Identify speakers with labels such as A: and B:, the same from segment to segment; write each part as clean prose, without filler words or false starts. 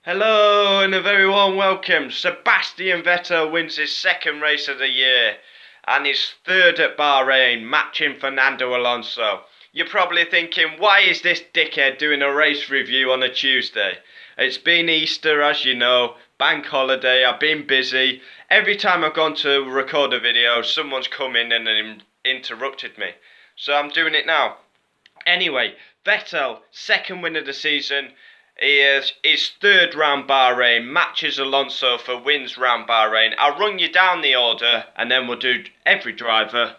A: Hello and a very warm welcome. Sebastian Vettel wins his second race of the year and his third at Bahrain, matching Fernando Alonso. You're probably thinking, why is this dickhead doing a race review on a Tuesday? It's been Easter, as you know, bank holiday, I've been busy. Every time I've gone to record a video, someone's come in and interrupted me. So I'm doing it now. Anyway, Vettel, second win of the season. He is his third round Bahrain, matches Alonso for wins round Bahrain. I'll run you down the order and then we'll do every driver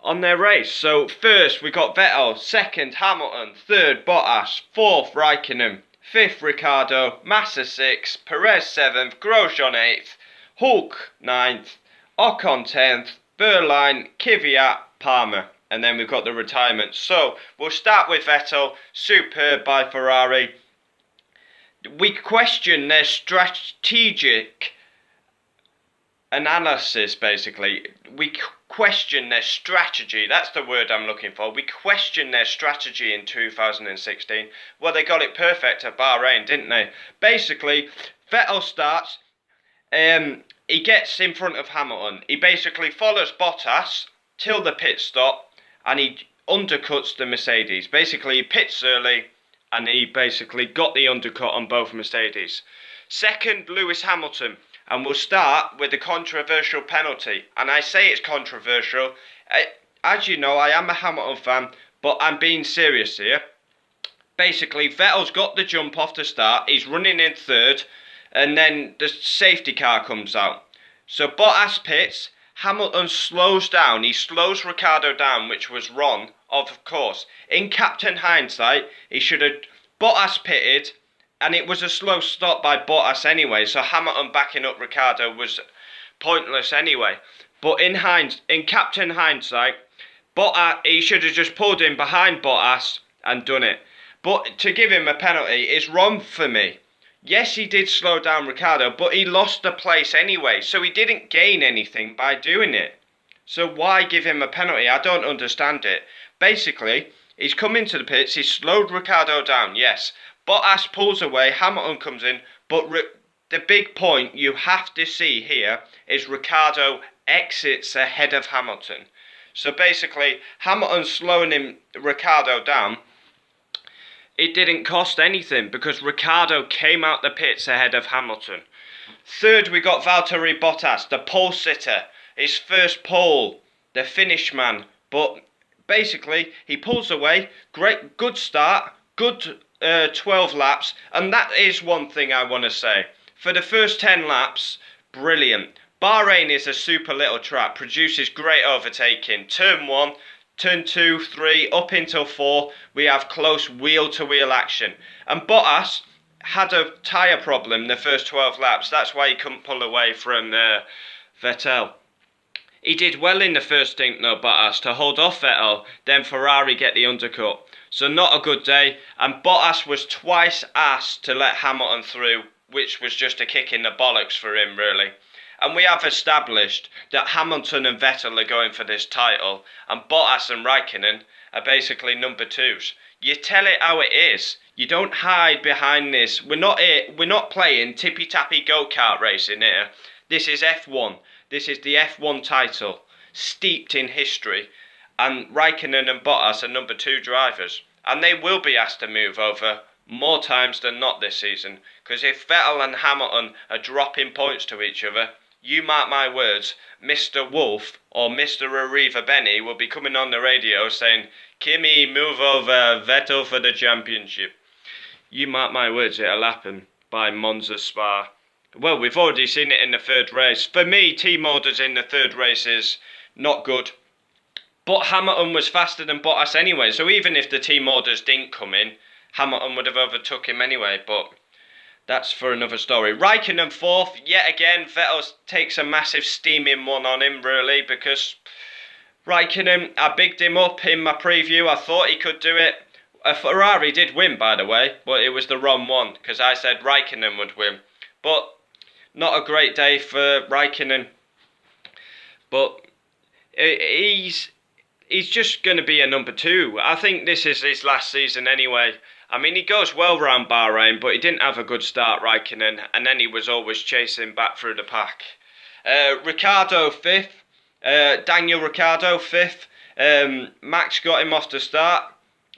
A: on their race. So first we got Vettel, second Hamilton, third Bottas, fourth Raikkonen, fifth Ricciardo, Massa sixth, Perez seventh, Grosjean eighth, Hulk ninth, Ocon 10th, Berline, Kvyat, Palmer. And then we've got the retirement. So we'll start with Vettel, superb by Ferrari. We question their strategic analysis, basically. We question their strategy. That's the word I'm looking for. We question their strategy in 2016. Well, they got it perfect at Bahrain, didn't they? Basically, Vettel starts. He gets in front of Hamilton. He basically follows Bottas till the pit stop and he undercuts the Mercedes. Basically, he pits early and he basically got the undercut on both Mercedes. Second, Lewis Hamilton. And we'll start with the controversial penalty. And I say it's controversial. As you know, I am a Hamilton fan, but I'm being serious here. Basically, Vettel's got the jump off the start. He's running in third. And then the safety car comes out. So Bottas pits. Hamilton slows down. He slows Ricciardo down, which was wrong, of course. In captain hindsight, he should have Bottas pitted, and it was a slow stop by Bottas anyway. So Hamilton backing up Ricciardo was pointless anyway. But in captain hindsight, Bottas he should have just pulled in behind Bottas and done it. But to give him a penalty is wrong for me. Yes, he did slow down Ricciardo, but he lost the place anyway, so he didn't gain anything by doing it. So why give him a penalty? I don't understand it. Basically, he's come into the pits, he's slowed Ricciardo down, yes. Bottas pulls away, Hamilton comes in, but the big point you have to see here is Ricciardo exits ahead of Hamilton. So basically, Hamilton slowing Ricciardo down. It didn't cost anything because Ricciardo came out the pits ahead of Hamilton. Third, we got Valtteri Bottas, the pole sitter. His first pole, the finish man. But basically, he pulls away. Good start, good 12 laps. And that is one thing I want to say. For the first 10 laps, brilliant. Bahrain is a super little track, produces great overtaking. Turn 1. Turn 2, 3, up until 4, we have close wheel-to-wheel action. And Bottas had a tyre problem the first 12 laps. That's why he couldn't pull away from Vettel. He did well in the first stint though, Bottas, to hold off Vettel. Then Ferrari get the undercut. So not a good day. And Bottas was twice asked to let Hamilton through, which was just a kick in the bollocks for him, really. And we have established that Hamilton and Vettel are going for this title, and Bottas and Raikkonen are basically number twos. You tell it how it is. You don't hide behind this. We're not playing tippy-tappy go-kart racing here. This is F1. This is the F1 title, steeped in history. And Raikkonen and Bottas are number 2 drivers. And they will be asked to move over more times than not this season. Because if Vettel and Hamilton are dropping points to each other, you mark my words, Mr. Wolf or Mr. Arriva Benny will be coming on the radio saying, Kimi, move over, Vettel for the championship. You mark my words, it'll happen by Monza Spa. Well, we've already seen it in the third race. For me, team orders in the third race is not good. But Hamilton was faster than Bottas anyway, so even if the team orders didn't come in, Hamilton would have overtook him anyway, but that's for another story. Raikkonen 4th, yet again, Vettel takes a massive steaming one on him, really, because Raikkonen, I bigged him up in my preview. I thought he could do it. A Ferrari did win, by the way, but it was the wrong one, because I said Raikkonen would win. But not a great day for Raikkonen. But he's just going to be a number 2. I think this is his last season anyway. I mean, he goes well round Bahrain, but he didn't have a good start, Raikkonen, and then he was always chasing back through the pack. Ricciardo fifth, Daniel Ricciardo fifth. Max got him off the start.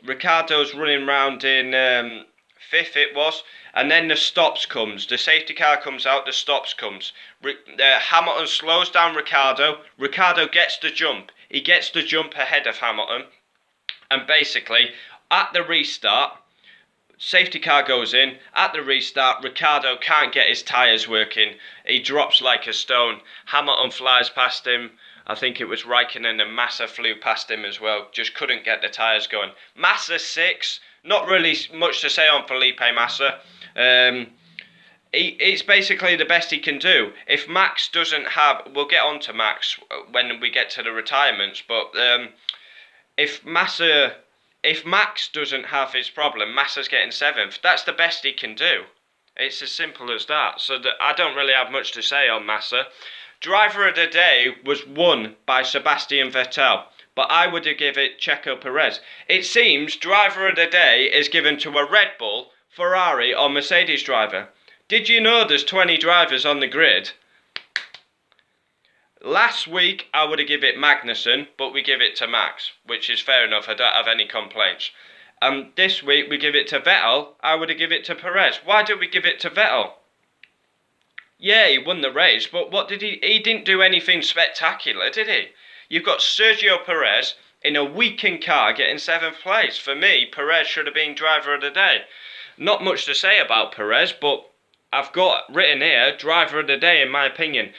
A: Ricciardo's running round in fifth, it was, and then the stops comes. The safety car comes out. The stops comes. Hamilton slows down Ricciardo. Ricciardo gets the jump. He gets the jump ahead of Hamilton, and basically at the restart, safety car goes in. At the restart, Ricciardo can't get his tyres working. He drops like a stone. Hamilton flies past him. I think it was Raikkonen and Massa flew past him as well. Just couldn't get the tyres going. Massa 6. Not really much to say on Felipe Massa. It's basically the best he can do. If Max doesn't have... We'll get on to Max when we get to the retirements. But if Max doesn't have his problem, Massa's getting 7th. That's the best he can do. It's as simple as that. So I don't really have much to say on Massa. Driver of the day was won by Sebastian Vettel, but I would have given it Checo Perez. It seems driver of the day is given to a Red Bull, Ferrari or Mercedes driver. Did you know there's 20 drivers on the grid? Last week I would have given it Magnussen, but we give it to Max, which is fair enough. I don't have any complaints. This week we give it to Vettel. I would have given it to Perez. Why did we give it to Vettel? Yeah, he won the race, but what did he... He didn't do anything spectacular, did he? You've got Sergio Perez in a weakened car getting 7th place. For me, Perez should have been driver of the day. Not much to say about Perez, but I've got written here, driver of the day in my opinion.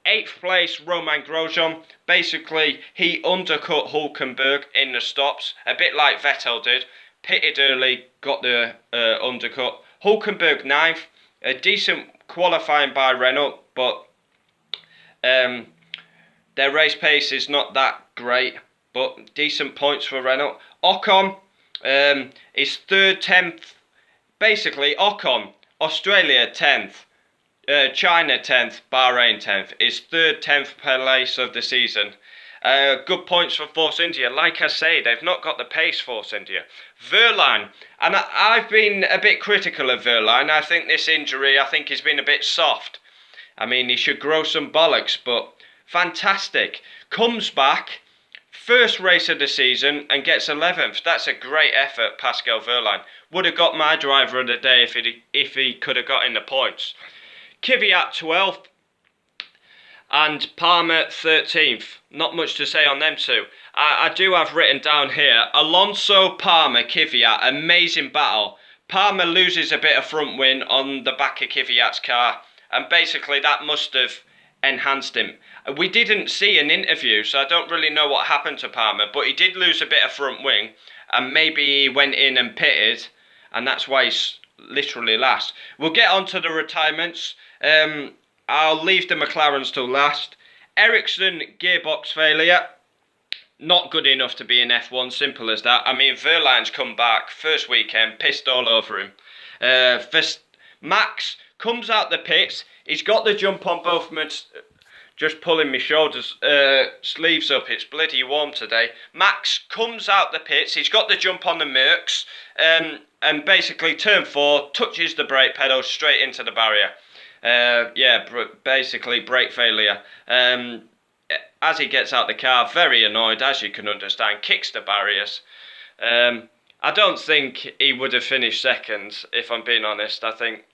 A: 8th place, Romain Grosjean. Basically, he undercut Hulkenberg in the stops, a bit like Vettel did. Pitted early, got the undercut. Hulkenberg 9th, a decent qualifying by Renault, but their race pace is not that great, but decent points for Renault. Ocon is 3rd, 10th. Basically, Ocon, Australia 10th, China 10th, Bahrain 10th, is 3rd, 10th place of the season. Good points for Force India. Like I say, they've not got the pace, Force India. Verline, and I've been a bit critical of Verline. I think this injury, he's been a bit soft. I mean, he should grow some bollocks, but fantastic. Comes back, first race of the season, and gets 11th. That's a great effort, Pascal Verline. Would have got my driver of the day if he could have got in the points. Kvyat 12th. And Palmer 13th. Not much to say on them two. I do have written down here, Alonso, Palmer, Kvyat, amazing battle. Palmer loses a bit of front wing on the back of Kvyat's car, and basically that must have enhanced him. We didn't see an interview, so I don't really know what happened to Palmer, but he did lose a bit of front wing, and maybe he went in and pitted, and that's why he's literally last. We'll get on to the retirements. I'll leave the McLarens till last. Ericsson, gearbox failure. Not good enough to be in F1, simple as that. I mean, Verline's come back, first weekend, pissed all over him. Max comes out the pits. He's got the jump on both just pulling my shoulders, sleeves up. It's bloody warm today. Max comes out the pits. He's got the jump on the Mercs. And basically, turn 4, touches the brake pedal straight into the barrier. Basically brake failure. As he gets out the car, very annoyed, as you can understand, kicks the barriers. I don't think he would have finished second, if I'm being honest. I think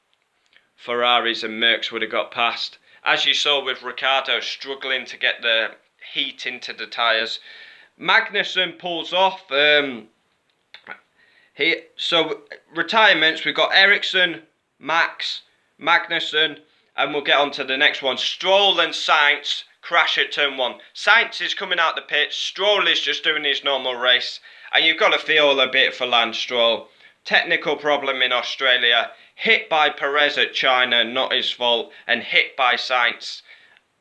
A: Ferraris and Mercs would have got past. As you saw with Ricciardo struggling to get the heat into the tyres. Magnussen pulls off. So retirements, we've got Ericsson, Max, Magnussen, and we'll get on to the next one. Stroll and Sainz crash at turn 1. Sainz is coming out the pits. Stroll is just doing his normal race. And you've got to feel a bit for Lance Stroll. Technical problem in Australia. Hit by Perez at China, not his fault. And hit by Sainz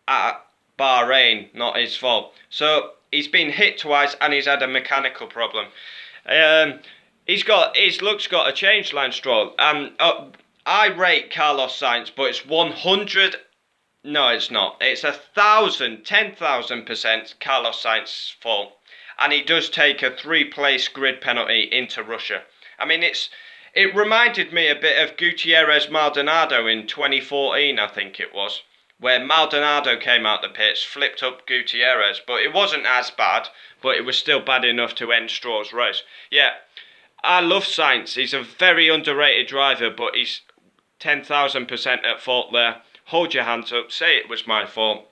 A: at Bahrain, not his fault. So he's been hit twice and he's had a mechanical problem. His look's got to change, Lance Stroll. I rate Carlos Sainz, but it's 100. No, it's not. It's 10,000% Carlos Sainz's fault. And he does take a 3-place grid penalty into Russia. I mean, it reminded me a bit of Gutierrez Maldonado in 2014, I think it was, where Maldonado came out the pits, flipped up Gutierrez, but it wasn't as bad, but it was still bad enough to end Straw's race. Yeah, I love Sainz. He's a very underrated driver, but he's 10,000% at fault there. Hold your hands up, say it was my fault.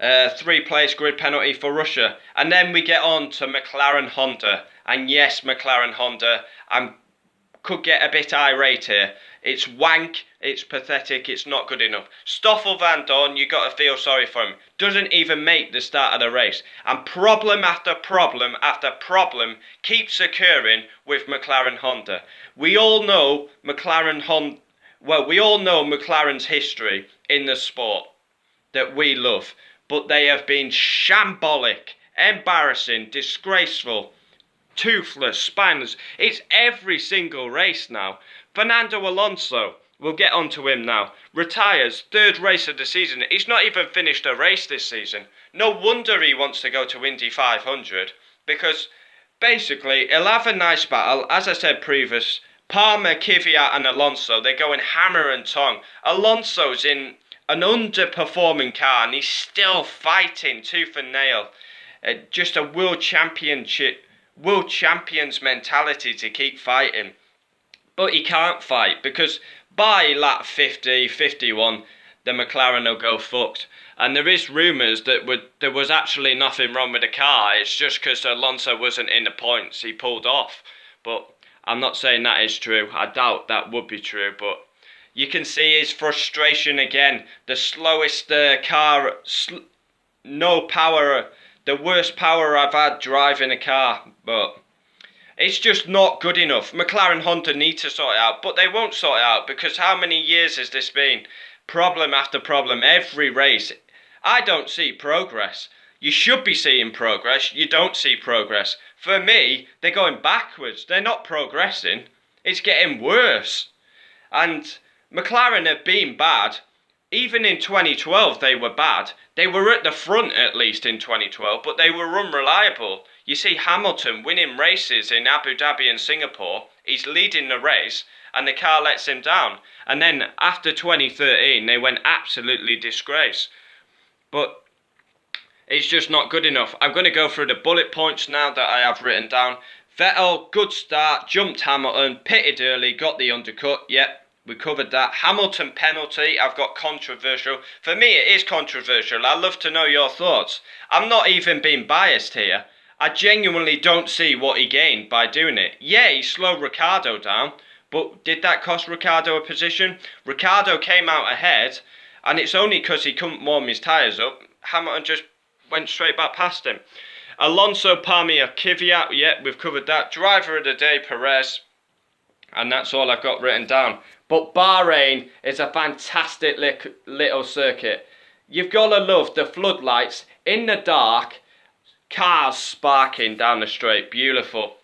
A: 3-place grid penalty for Russia. And then we get on to McLaren Honda. And yes, McLaren Honda, could get a bit irate here. It's wank, it's pathetic, it's not good enough. Stoffel Van Dorn, you got to feel sorry for him. Doesn't even make the start of the race. And problem after problem after problem keeps occurring with McLaren Honda. We all know we all know McLaren's history in the sport that we love. But they have been shambolic, embarrassing, disgraceful, toothless, spineless. It's every single race now. Fernando Alonso, we'll get onto him now, retires, 3rd race of the season. He's not even finished a race this season. No wonder he wants to go to Indy 500, because basically he'll have a nice battle. As I said previous, Palmer, Kvyat and Alonso, they're going hammer and tongue. Alonso's in an underperforming car and he's still fighting tooth and nail. Just a world champion's mentality to keep fighting. But he can't fight because by lap 50, 51, the McLaren will go fucked. And there is rumours that there was actually nothing wrong with the car. It's just because Alonso wasn't in the points, he pulled off. But I'm not saying that is true. I doubt that would be true, but you can see his frustration again. The slowest car, no power, the worst power I've had driving a car. But it's just not good enough. McLaren Honda need to sort it out, but they won't sort it out because how many years has this been? Problem after problem, every race. I don't see progress. You should be seeing progress. You don't see progress. For me, they're going backwards. They're not progressing. It's getting worse. And McLaren have been bad. Even in 2012 they were bad. They were at the front at least in 2012, but they were unreliable. You see Hamilton winning races in Abu Dhabi and Singapore. He's leading the race and the car lets him down. And then after 2013 they went absolutely disgrace. But it's just not good enough. I'm going to go through the bullet points now that I have written down. Vettel, good start, jumped Hamilton, pitted early, got the undercut. Yep. We covered that. Hamilton penalty, I've got controversial. For me, it is controversial. I'd love to know your thoughts. I'm not even being biased here. I genuinely don't see what he gained by doing it. Yeah, he slowed Ricciardo down, but did that cost Ricciardo a position? Ricciardo came out ahead, and it's only because he couldn't warm his tyres up. Hamilton just went straight back past him. Alonso, Palmer, Kvyat, yeah, we've covered that. Driver of the day, Perez. And that's all I've got written down. But Bahrain is a fantastic little circuit. You've got to love the floodlights in the dark, cars sparking down the straight. Beautiful.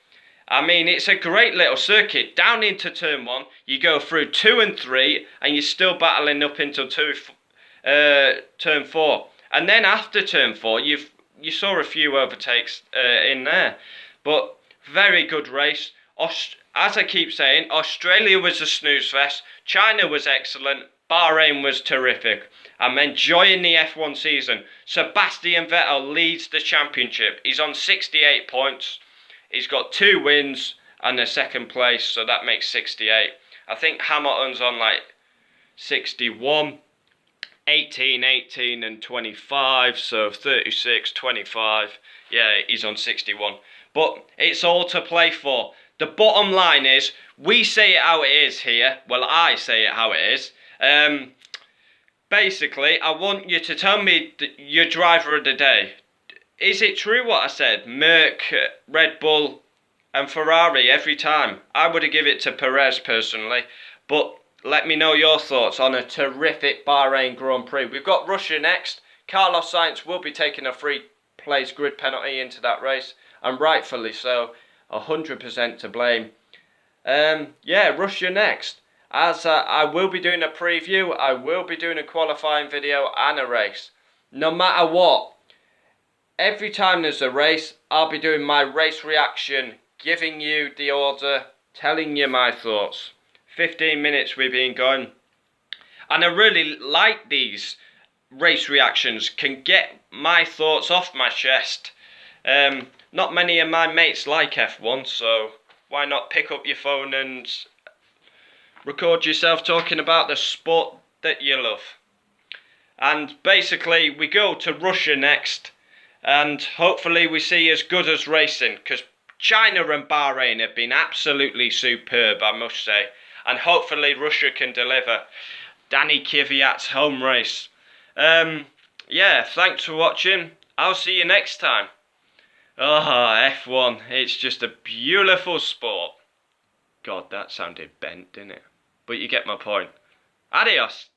A: I mean, it's a great little circuit. Down into turn 1, you go through 2 and 3, and you're still battling up into turn 4. And then after turn 4, you saw a few overtakes in there. But very good race. As I keep saying, Australia was a snooze fest, China was excellent, Bahrain was terrific. I'm enjoying the F1 season. Sebastian Vettel leads the championship. He's on 68 points. He's got 2 wins and a 2nd place, so that makes 68. I think Hamilton's on like 61, 18, 18 and 25, so 36, 25. Yeah, he's on 61. But it's all to play for. The bottom line is, we say it how it is here. Well, I say it how it is. Basically, I want you to tell me your driver of the day. Is it true what I said? Merc, Red Bull and Ferrari every time. I would have given it to Perez personally. But let me know your thoughts on a terrific Bahrain Grand Prix. We've got Russia next. Carlos Sainz will be taking a 3-place grid penalty into that race. And rightfully so. 100% to blame. Yeah, Russia next. As I will be doing a preview, I will be doing a qualifying video and a race. No matter what, every time there's a race, I'll be doing my race reaction, giving you the order telling you my thoughts. 15 minutes we've been going. And I really like these race reactions, can get my thoughts off my chest. Not many of my mates like F1, so why not pick up your phone and record yourself talking about the sport that you love. And basically we go to Russia next, and hopefully we see as good as racing, because China and Bahrain have been absolutely superb, I must say, and hopefully Russia can deliver. Danny Kvyat's home race. Yeah, thanks for watching. I'll see you next time. F1, it's just a beautiful sport. God, that sounded bent, didn't it? But you get my point. Adios.